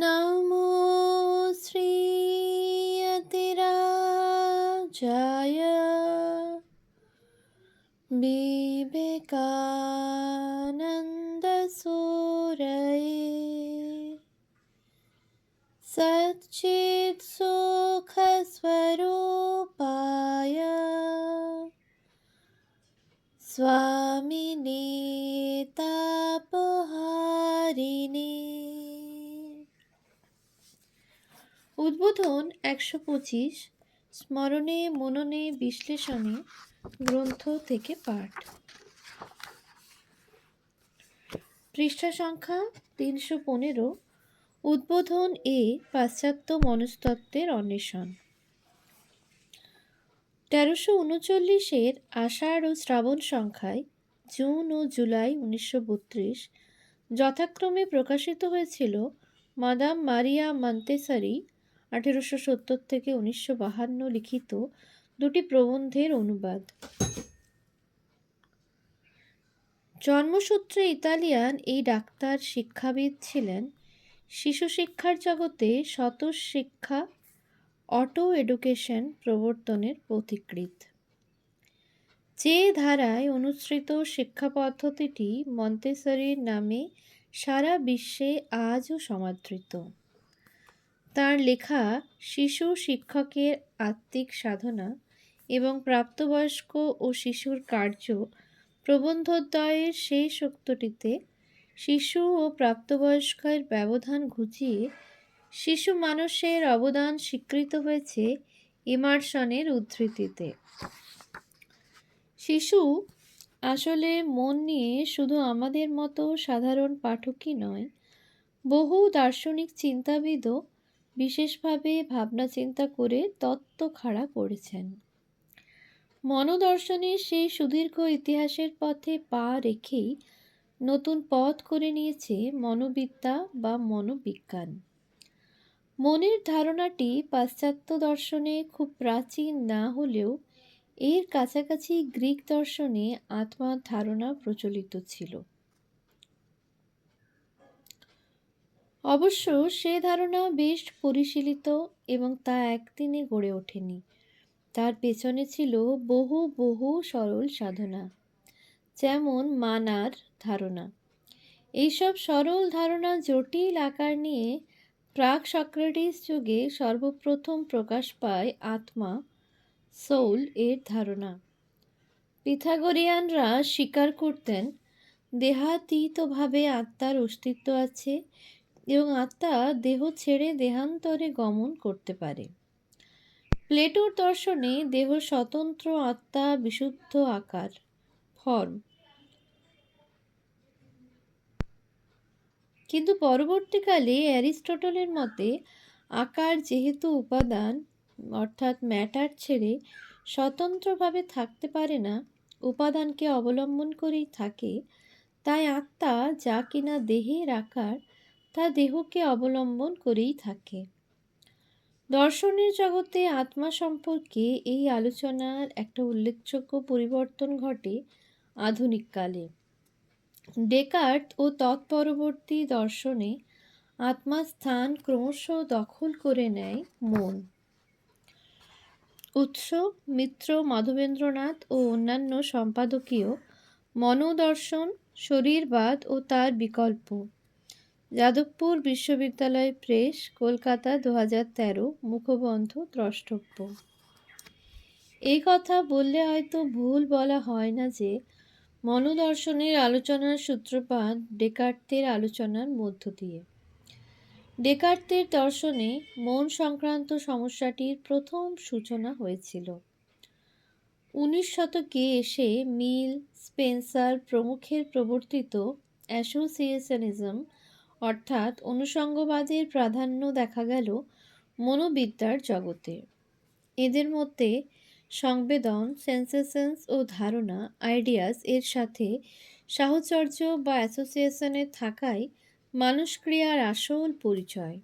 নমো শ্রীয়তিরাজায় বিবেকানন্দসূরয়ে সচ্চিৎসুখস্বরূপায় স্বামিনে তাপহারিণে। উদ্বোধন ১২৫ স্মরণে মননে বিশ্লেষণে গ্রন্থ থেকে পাঠ। পৃষ্ঠা সংখ্যা ৩১৫। উদ্বোধন এ পাশ্চাত্য মনস্তত্ত্বের অন্বেষণ। ১৩৩৯-এর আষাঢ় ও শ্রাবণ সংখ্যায় জুন ও জুলাই ১৯৩২ যথাক্রমে প্রকাশিত হয়েছিল মাদাম মারিয়া মন্তেসরি ১৮৭০-১৯৫২ লিখিত দুটি প্রবন্ধের অনুবাদ। জন্মসূত্রে ইতালিয়ান এই ডাক্তার শিক্ষাবিদ ছিলেন শিশু শিক্ষার জগতে স্বতঃশিক্ষা অটো এডুকেশন প্রবর্তনের পথিকৃৎ। যে ধারায় অনুসৃত শিক্ষা পদ্ধতিটি মন্তেসরির নামে সারা বিশ্বে আজও সমাদৃত। তাঁর লেখা শিশু শিক্ষকের আত্মিক সাধনা এবং প্রাপ্তবয়স্ক ও শিশুর কার্য প্রবন্ধদ্বয়ের শেষ উক্তিটিতে শিশু ও প্রাপ্তবয়স্কের ব্যবধান ঘুচিয়ে শিশু মানুষের অবদান স্বীকৃত হয়েছে ইমারসনের উদ্ধৃতিতে। শিশু আসলে মন নিয়ে শুধু আমাদের মতো সাধারণ পাঠকই নয়, বহু দার্শনিক চিন্তাবিদও বিশেষভাবে ভাবনা চিন্তা করে তত্ত্ব খাড়া করেছেন। মনোদর্শনের সেই সুদীর্ঘ ইতিহাসের পথে পা রেখেই নতুন পথ করে নিয়েছে মনোবিদ্যা বা মনোবিজ্ঞান। মনের ধারণাটি পাশ্চাত্য দর্শনে খুব প্রাচীন না হলেও এর কাছাকাছি গ্রিক দর্শনে আত্মার ধারণা প্রচলিত ছিল। অবশ্য সে ধারণা বেশ পরিশীলিত এবং তা একদিনে গড়ে ওঠেনি। তার পেছনে ছিল বহু বহু সরল সাধনা, যেমন মানার ধারণা। এইসব সরল ধারণা জটিল আকার নিয়ে প্রাক সক্রেটিস যুগে সর্বপ্রথম প্রকাশ পায় আত্মা, সোল এর ধারণা। পিথাগোরিয়ানরা স্বীকার করতেন দেহাতীতভাবে আত্মার অস্তিত্ব আছে এবং আত্মা দেহ ছেড়ে দেহান্তরে গমন করতে পারে। প্লেটোর দর্শনে দেহ স্বতন্ত্র আত্মা, বিশুদ্ধ আকার, ফর্ম। কিন্তু পরবর্তীকালে অ্যারিস্টটলের মতে আকার যেহেতু উপাদান অর্থাৎ ম্যাটার ছেড়ে স্বতন্ত্রভাবে থাকতে পারে না, উপাদানকে অবলম্বন করেই থাকে, তাই আত্মা যা কিনা দেহের আকার তা দেহকে অবলম্বন করেই থাকে। দর্শনের জগতে আত্মা সম্পর্কে এই আলোচনার একটা উল্লেখযোগ্য পরিবর্তন ঘটে আধুনিক কালে। ডেকার্ট ও তৎপরবর্তী দর্শনে আত্মার স্থান ক্রমশ দখল করে নেয় মন। উৎস মিত্র, মাধবেন্দ্রনাথ ও অন্যান্য সম্পাদকীয় মনোদর্শন, শরীরবাদ ও তার বিকল্প, যাদবপুর বিশ্ববিদ্যালয় প্রেস, কলকাতা ২০১৩, মুখবন্ধ দ্রষ্টব্য। এই কথা বললে হয়তো ভুল বলা হয় না যে মনোদর্শনের আলোচনার সূত্রপাত ডেকার্তের আলোচনার মধ্য দিয়ে। ডেকার্তের দর্শনে মন সংক্রান্ত সমস্যাটির প্রথম সূচনা হয়েছিল। ১৯ শতকে এসে মিল, স্পেন্সার প্রমুখের প্রবর্তিত অ্যাসোসিয়েশনিজম অর্থাৎ অনুষঙ্গবাদের প্রাধান্য দেখা গেল মনোবিদ্যার জগতে। এদের মধ্যে সংবেদন, সেন্সেশনস ও ধারণা, আইডিয়াস এর সাথে সাহচর্য বা অ্যাসোসিয়েশনের থাকাই মানুষক্রিয়ার আসল পরিচয়।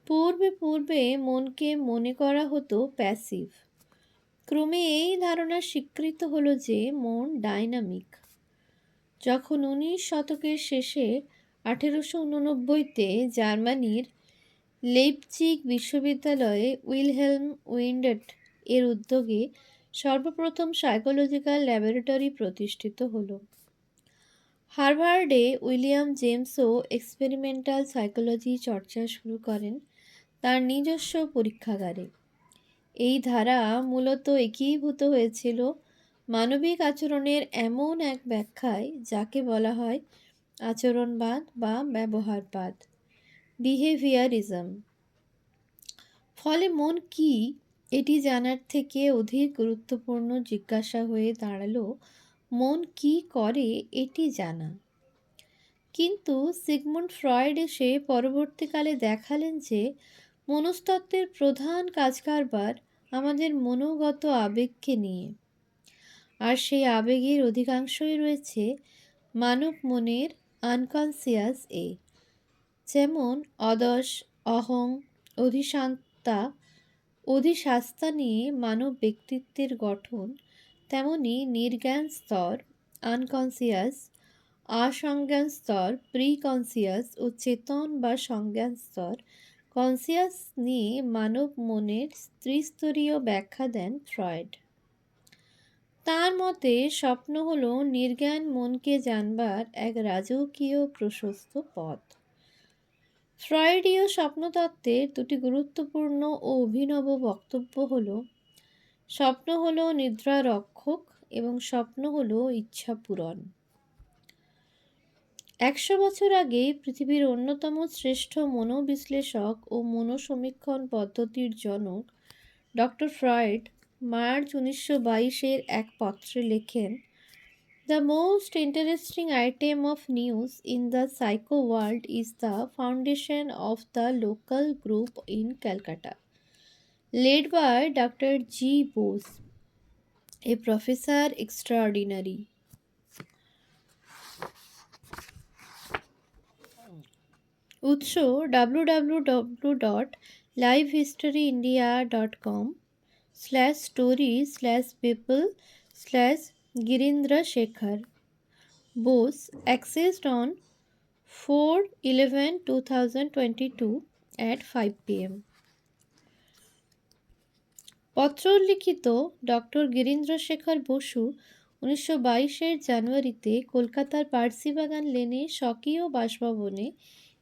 পূর্বে পূর্বে মনকে মনে করা হতো প্যাসিভ। ক্রমে এই ধারণা স্বীকৃত হলো যে মন ডাইনামিক। যখন ১৯ শতকের শেষে 1889-তে জার্মানির লেইপজিগ বিশ্ববিদ্যালয়ে উইলহেলম উইন্ডট এর উদ্যোগে সর্বপ্রথম সাইকোলজিক্যাল ল্যাবরেটরি প্রতিষ্ঠিত হলো। হার্ভার্ডে উইলিয়াম জেমসও এক্সপেরিমেন্টাল সাইকোলজি চর্চা শুরু করেন তার নিজস্ব পরীক্ষাগারে। এই ধারা মূলত একীভূত হয়েছিল মানবিক আচরণের এমন এক ব্যাখ্যায় যাকে বলা হয় আচরণবাদ বা ব্যবহারবাদ, বিহেভিয়ারিজম। ফলে মন কি এটি জানার থেকে অধিক গুরুত্বপূর্ণ জিজ্ঞাসা হয়ে দাঁড়ালো মন কি করে এটি জানা। কিন্তু সিগমুন্ড ফ্রয়েড এসে পরবর্তীকালে দেখালেন যে মনস্তত্ত্বের প্রধান কাজকারবার আমাদের মনোগত আবেগকে নিয়ে, আর সেই আবেগের অধিকাংশই রয়েছে মানব মনের আনকনসিয়াস এ। যেমন অদশ, অহং, অধিশাস্তা নিয়ে মানব ব্যক্তিত্বের গঠন, তেমনি নির্জ্ঞান স্তর আনকনসিয়াস, আসংজ্ঞান স্তর প্রিকনসিয়াস ও চেতন বা সংজ্ঞান স্তর কনসিয়াস নিয়ে মানব মনের ত্রিস্তরীয় ব্যাখ্যা দেন ফ্রয়েড। তার মতে স্বপ্ন হল নির্জ্ঞান মনকে জানবার এক রাজকীয় প্রশস্ত পথ। ফ্রয়েডীয় স্বপ্নতত্ত্বের দুটি গুরুত্বপূর্ণ ও অভিনব বক্তব্য হল স্বপ্ন হল নিদ্রা রক্ষক এবং স্বপ্ন হল ইচ্ছা পূরণ। 100 বছর আগে পৃথিবীর অন্যতম শ্রেষ্ঠ মনোবিশ্লেষক ও মনোসমীক্ষণ পদ্ধতির জনক ডক্টর ফ্রয়েড মার্চ 1922-এর এক পত্রে লেখেন, "The most interesting item of news in the psycho world is the foundation of the local group in Calcutta, led by Dr. G. Bose, a professor extraordinary." উৎস www.livehistoryindia.com/story/people/Girindra Shekhar Bose, accessed on 4/11/2022 at 5 p.m. পত্র লিখিত doctor Girindra Shekhar Basu 1922-এর জানুয়ারিতে কলকাতার পার্সিবাগান লেনে স্বকীয় বাসভবনে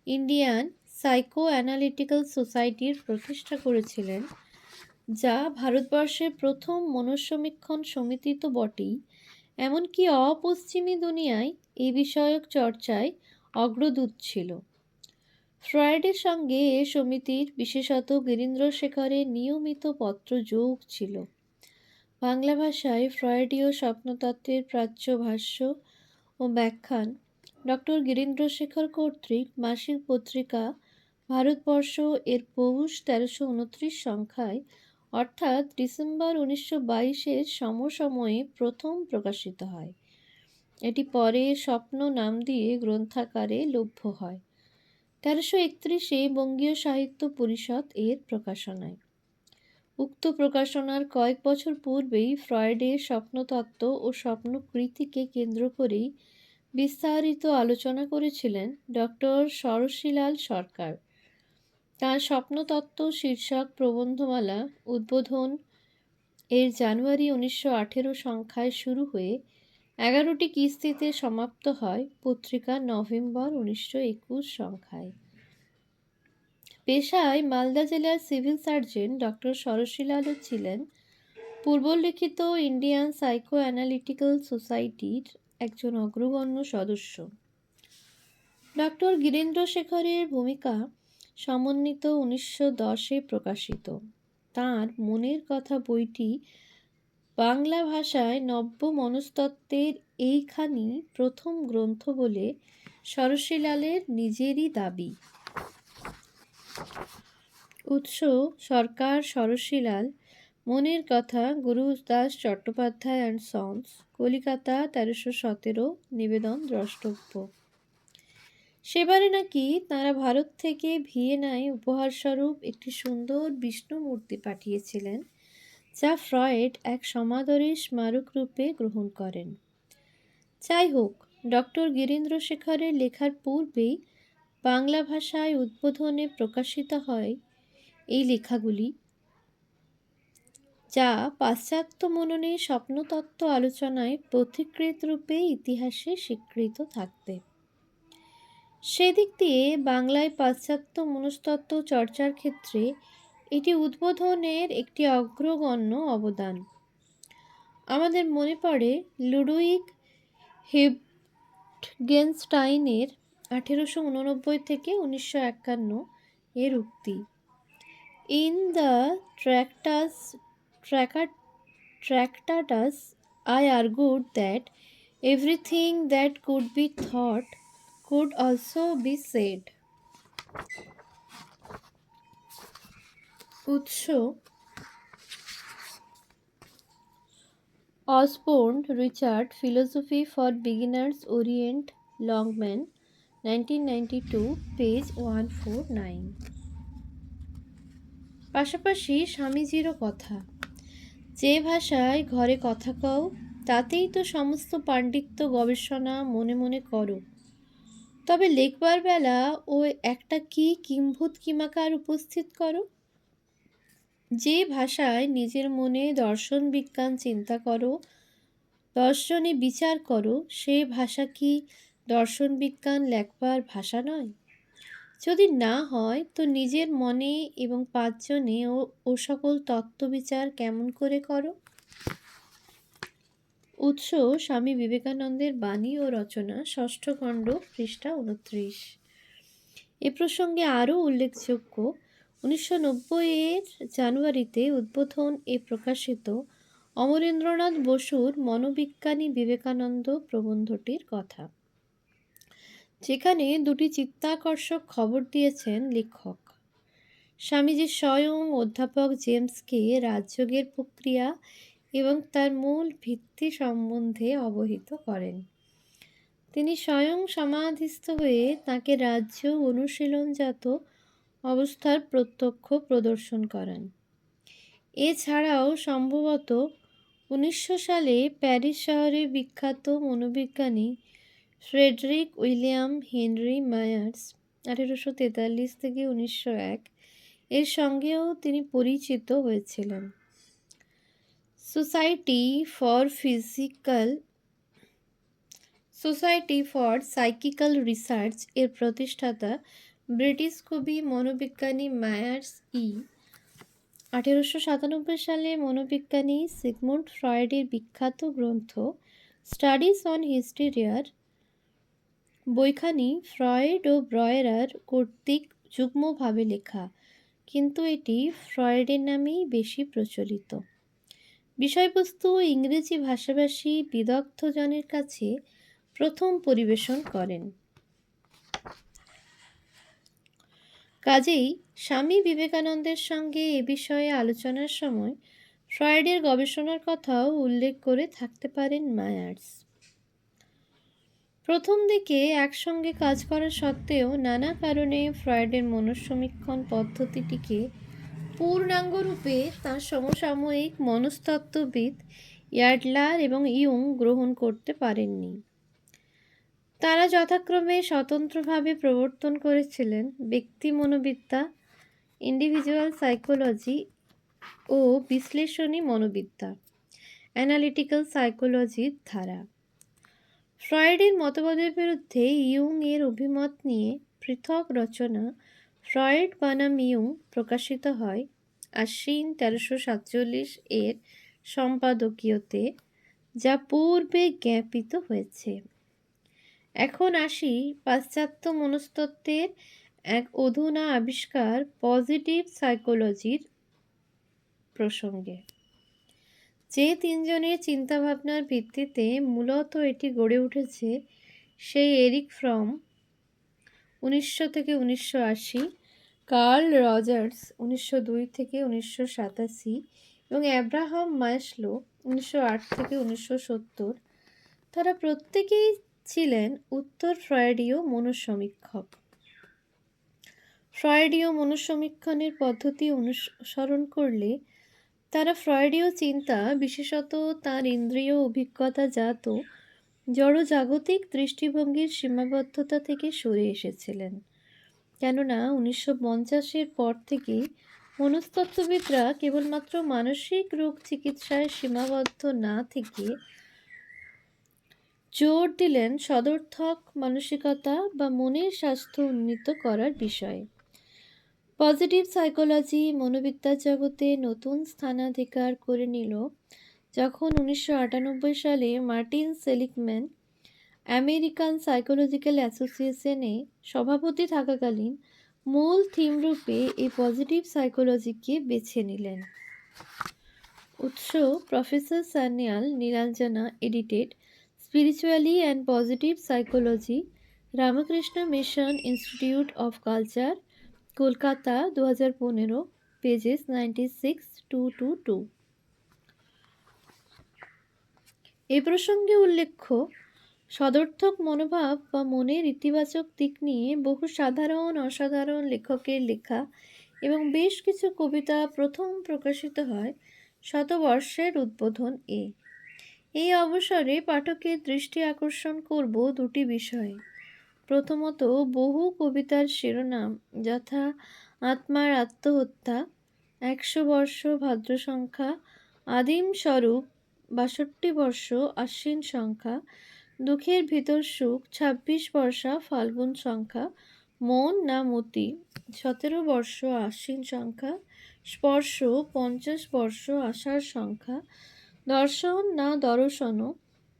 Indian psycho analytical সোসাইটির প্রতিষ্ঠা করেছিলেন, যা ভারতবর্ষের প্রথম মনঃসমীক্ষণ সমিতি তো বটেই, এমনকি অপশ্চিমী দুনিয়ায় এই বিষয়ক চর্চায় অগ্রদূত ছিল। ফ্রয়েডের সঙ্গে এ সমিতির, বিশেষত গিরীন্দ্র শেখরের নিয়মিত পত্রযোগ ছিল। বাংলা ভাষায় ফ্রয়েডীয় স্বপ্নতত্ত্বের প্রাচ্য ভাষ্য ও ব্যাখ্যান ডক্টর গিরীন্দ্র শেখর কর্তৃক মাসিক পত্রিকা ভারতবর্ষ এর পৌষ 1329 সংখ্যায়, অর্থাৎ ডিসেম্বর 1922-এর সমসময়ে প্রথম প্রকাশিত হয়। এটি পরে স্বপ্ন নাম দিয়ে গ্রন্থাকারে লভ্য হয়। 1331-এ বঙ্গীয় সাহিত্য পরিষদ এর প্রকাশনায়। উক্ত প্রকাশনার কয়েক বছর পূর্বেই ফ্রয়েডের স্বপ্নতত্ত্ব ও স্বপ্নকৃতিকে কেন্দ্র করেই বিস্তারিত আলোচনা করেছিলেন ডক্টর ষড়শীলাল সরকার। তাঁর স্বপ্নতত্ত্ব শীর্ষক প্রবন্ধমালা উদ্বোধন এর জানুয়ারি 1918 সংখ্যায় শুরু হয়ে 11টি কিস্তিতে সমাপ্ত হয় পত্রিকা নভেম্বর 1921 সংখ্যায়। পেশায় মালদা জেলার সিভিল সার্জন ডক্টর ষড়শীলালও ছিলেন পূর্বলিখিত ইন্ডিয়ান সাইকো অ্যানালিটিক্যাল সোসাইটির একজন অগ্রগণ্য সদস্য। ডক্টর গিরীন্দ্র শেখরের ভূমিকা সমন্বিত 1910-এ প্রকাশিত তাঁর মনের কথা বইটি বাংলা ভাষায় নব্য মনস্তত্ত্বের এইখানি প্রথম গ্রন্থ বলে ষড়শীলালের নিজেরই দাবি। উৎস সরকার ষড়শীলাল, মনের কথা, গুরুদাস চট্টোপাধ্যায় অ্যান্ড সন্স, কলিকাতা 1317, নিবেদন দ্রষ্টব্য। সেবারে নাকি তাঁরা ভারত থেকে ভিয়েনায় উপহারস্বরূপ একটি সুন্দর বিষ্ণু মূর্তি পাঠিয়েছিলেন, যা ফ্রয়েড এক সমাদরের স্মারক রূপে গ্রহণ করেন। যাই হোক, ডক্টর গিরীন্দ্র শেখরের লেখার পূর্বেই বাংলা ভাষায় উদ্বোধনে প্রকাশিত হয় এই লেখাগুলি, যা পাশ্চাত্য মননে স্বপ্নতত্ত্ব আলোচনায় পথিকৃৎ রূপে ইতিহাসে স্বীকৃত থাকবে। সেদিক দিয়ে বাংলায় পাশ্চাত্য মনস্তত্ত্ব চর্চার ক্ষেত্রে এটি উদ্বোধনের একটি অগ্রগণ্য অবদান। আমাদের মনে পড়ে লুডুইগ হিটগেনস্টাইনের 1889 থেকে 1951 এর উক্তি, in the Tractatus I argued that everything that could be thought could also be said. উৎস: Osborne, Richard, philosophy for beginners Orient, Longman, 1992, page 149। পাশাপাশি স্বামীজিরও কথা, যে ভাষায় ঘরে কথা কও, তাতেই তো সমস্ত পাণ্ডিত্য গবেষণা মনে মনে করো, তবে লেখবার বেলা ও একটা কি কিম্ভূত কিমাকার উপস্থিত করো। যে ভাষায় নিজের মনে দর্শন বিজ্ঞান চিন্তা করো, দর্শনে বিচার করো, সে ভাষা কি দর্শন বিজ্ঞান লেখবার ভাষা নয়? যদি না হয় তো নিজের মনে এবং পাঁচজনে ও সকল তত্ত্ববিচার কেমন করে করো? উৎস: স্বামী বিবেকানন্দের বাণী ও রচনা, 6ষ্ঠ খণ্ড, পৃষ্ঠা 29। এ প্রসঙ্গে আরও উল্লেখযোগ্য, 1990 জানুয়ারিতে উদ্বোধন এ প্রকাশিত অমরেন্দ্রনাথ বসুর মনোবিজ্ঞানী বিবেকানন্দ প্রবন্ধটির কথা, যেখানে দুটি চিত্তাকর্ষক খবর দিয়েছেন লেখক। স্বামীজি স্বয়ং অধ্যাপক জেমসকে রাজযোগের প্রক্রিয়া এবং তার মূল ভিত্তি সম্বন্ধে অবহিত করেন। তিনি স্বয়ং সমাধিস্থ হয়ে তাঁকে রাজযোগ অনুশীলনজাত অবস্থার প্রত্যক্ষ প্রদর্শন করান। এছাড়াও সম্ভবত 1900 সালে প্যারিস শহরে বিখ্যাত মনোবিজ্ঞানী ফ্রেডরিক উইলিয়াম হেনরি মায়ার্স, 1843 থেকে 1901, এর সঙ্গেও তিনি পরিচিত হয়েছিলেন। সোসাইটি ফর সাইকিক্যাল রিসার্চ এর প্রতিষ্ঠাতা ব্রিটিশ কবি মনোবিজ্ঞানী মায়ার্স 1897 সালে মনোবিজ্ঞানী সিগমুন্ড ফ্রয়েডের বিখ্যাত গ্রন্থ স্টাডিজ অন হিস্টেরিয়ার বইখানি ফ্রয়েড ও ব্রয়েরার কর্তৃক যুগ্মভাবে লেখা, কিন্তু এটি ফ্রয়েডের নামেই বেশি প্রচলিত। বিষয়বস্তু ইংরেজি ভাষাভাষী বিদগ্ধজনের কাছে প্রথম পরিবেশন করেন। কাজেই স্বামী বিবেকানন্দের সঙ্গে এ বিষয়ে আলোচনার সময় ফ্রয়েডের গবেষণার কথাও উল্লেখ করে থাকতে পারেন মায়ার্স। প্রথম দিকে একসঙ্গে কাজ করা সত্ত্বেও নানা কারণে ফ্রয়েডের মনঃসমীক্ষণ পদ্ধতিটিকে পূর্ণাঙ্গরূপে তাঁর সমসাময়িক মনস্তত্ত্ববিদ অ্যাডলার এবং ইয়ুং গ্রহণ করতে পারেননি। তারা যথাক্রমে স্বতন্ত্রভাবে প্রবর্তন করেছিলেন ব্যক্তি মনোবিদ্যা, ইন্ডিভিজুয়াল সাইকোলজি, ও বিশ্লেষণী মনোবিদ্যা, অ্যানালিটিক্যাল সাইকোলজির ধারা। ফ্রয়েডের মতবাদের বিরুদ্ধে ইয়ুং এর অভিমত নিয়ে পৃথক রচনা ফ্রয়েড বনাম ইয়ুং প্রকাশিত হয় আশ্বিন 1347 এর সম্পাদকীয়তে, যা পূর্বে জ্ঞাপিত হয়েছে। এখন আসি পাশ্চাত্য মনস্তত্ত্বের এক অধুনা আবিষ্কার পজিটিভ সাইকোলজির প্রসঙ্গে। যে তিনজনের চিন্তাভাবনার ভিত্তিতে মূলত এটি গড়ে উঠেছে, সেই এরিক ফ্রম 1900 থেকে 1980, কার্ল রজার্স 1902 থেকে 1987 এবং অ্যাব্রাহাম মাসলো 1908 থেকে 1970, তারা প্রত্যেকেই ছিলেন উত্তর ফ্রয়েডীয় মনঃসমীক্ষক। ফ্রয়েডীয় মনঃসমীক্ষণের পদ্ধতি অনুসরণ করলে তারা ফ্রয়েডীয় চিন্তা, বিশেষত তাঁর ইন্দ্রিয় অভিজ্ঞতাজাত জড়জাগতিক দৃষ্টিভঙ্গির সীমাবদ্ধতা থেকে সরে এসেছিলেন। কেননা 1950-এর পর থেকেই মনস্তত্ত্ববিদরা কেবলমাত্র মানসিক রোগ চিকিৎসায় সীমাবদ্ধ না থেকে জোর দিলেন সদর্থক মানসিকতা বা মনের স্বাস্থ্য উন্নীত করার বিষয়ে। পজিটিভ সাইকোলজি মনোবিদ্যার জগতে নতুন স্থানাধিকার করে নিল যখন 1998 সালে মার্টিন সেলিগম্যান আমেরিকান সাইকোলজিক্যাল অ্যাসোসিয়েশনে সভাপতি থাকাকালীন মূল থিমরূপে এই পজিটিভ সাইকোলজিকে বেছে নিলেন। উৎস professor Sanyal Nilanjana edited spiritually and positive psychology Ramakrishna mission institute of culture Kolkata 2015 pages 96-222। এ প্রসঙ্গে উল্লেখ্য, সদর্থক মনোভাব বা মনের ইতিবাচক দিক নিয়ে বহু সাধারণ অসাধারণ লেখকের লেখা এবং বেশ কিছু কবিতা প্রথম প্রকাশিত হয় শতবর্ষের উদ্বোধন এই অবসরে পাঠকের দৃষ্টি আকর্ষণ করব দুটি বিষয়ে। প্রথমত, বহু কবিতার শিরোনাম যথা আত্মার আত্মহত্যা, 100 বর্ষ ভাদ্র সংখ্যা, আদিম স্বরূপ 62 বর্ষ আশ্বিন সংখ্যা, দুঃখের ভিতর সুখ 26 বর্ষা ফাল্গুন সংখ্যা, মন না মতি 17 বর্ষ আশ্বিন সংখ্যা, স্পর্শ 50 বর্ষ আষাঢ় সংখ্যা, দর্শন না দর্শন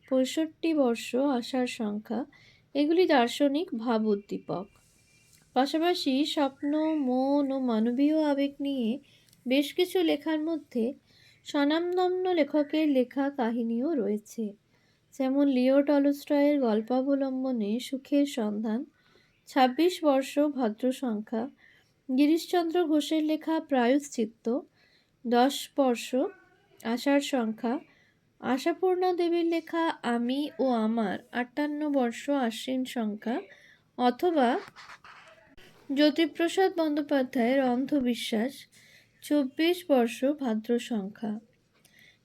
65 বর্ষ আষাঢ় সংখ্যা, এগুলি দার্শনিক ভাব উদ্দীপক। পাশাপাশি স্বপ্ন, মন ও মানবীয় আবেগ নিয়ে বেশ কিছু লেখার মধ্যে স্বনামধন্য লেখকের লেখা কাহিনীও রয়েছে, যেমন লিও টলস্টয়ের গল্পাবলম্বনে সুখের সন্ধান 26 বর্ষ ভাদ্র সংখ্যা, গিরিশচন্দ্র ঘোষের লেখা প্রায়শ্চিত্ত 10 বর্ষ আষাঢ় সংখ্যা, আশাপূর্ণা দেবীর লেখা আমি ও আমার 58 বর্ষ আশ্বিন সংখ্যা, অথবা জ্যোতিপ্রসাদ বন্দ্যোপাধ্যায়ের অন্ধবিশ্বাস 24 বর্ষ ভাদ্র সংখ্যা।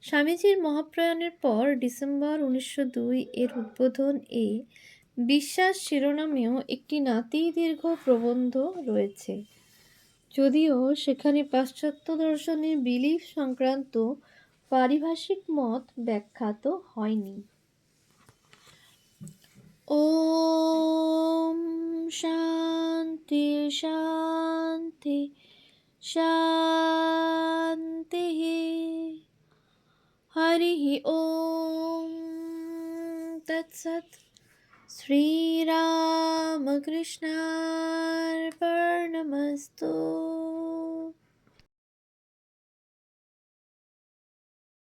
স্বামীজির মহাপ্রয়াণের পর ডিসেম্বর 1902 এর উদ্বোধন বিশ্বাস শিরোনামেও একটি নাতি দীর্ঘ প্রবন্ধ রয়েছে, যদিও সেখানে পাশ্চাত্য দর্শনের বিলিফ সংক্রান্ত পারিভাষিক মত ব্যাখ্যাত হয়নি। ওম শান্তি শান্তি শান্তি। হরি ওম তৎসৎ। শ্রীরামকৃষ্ণার্পণমস্তু।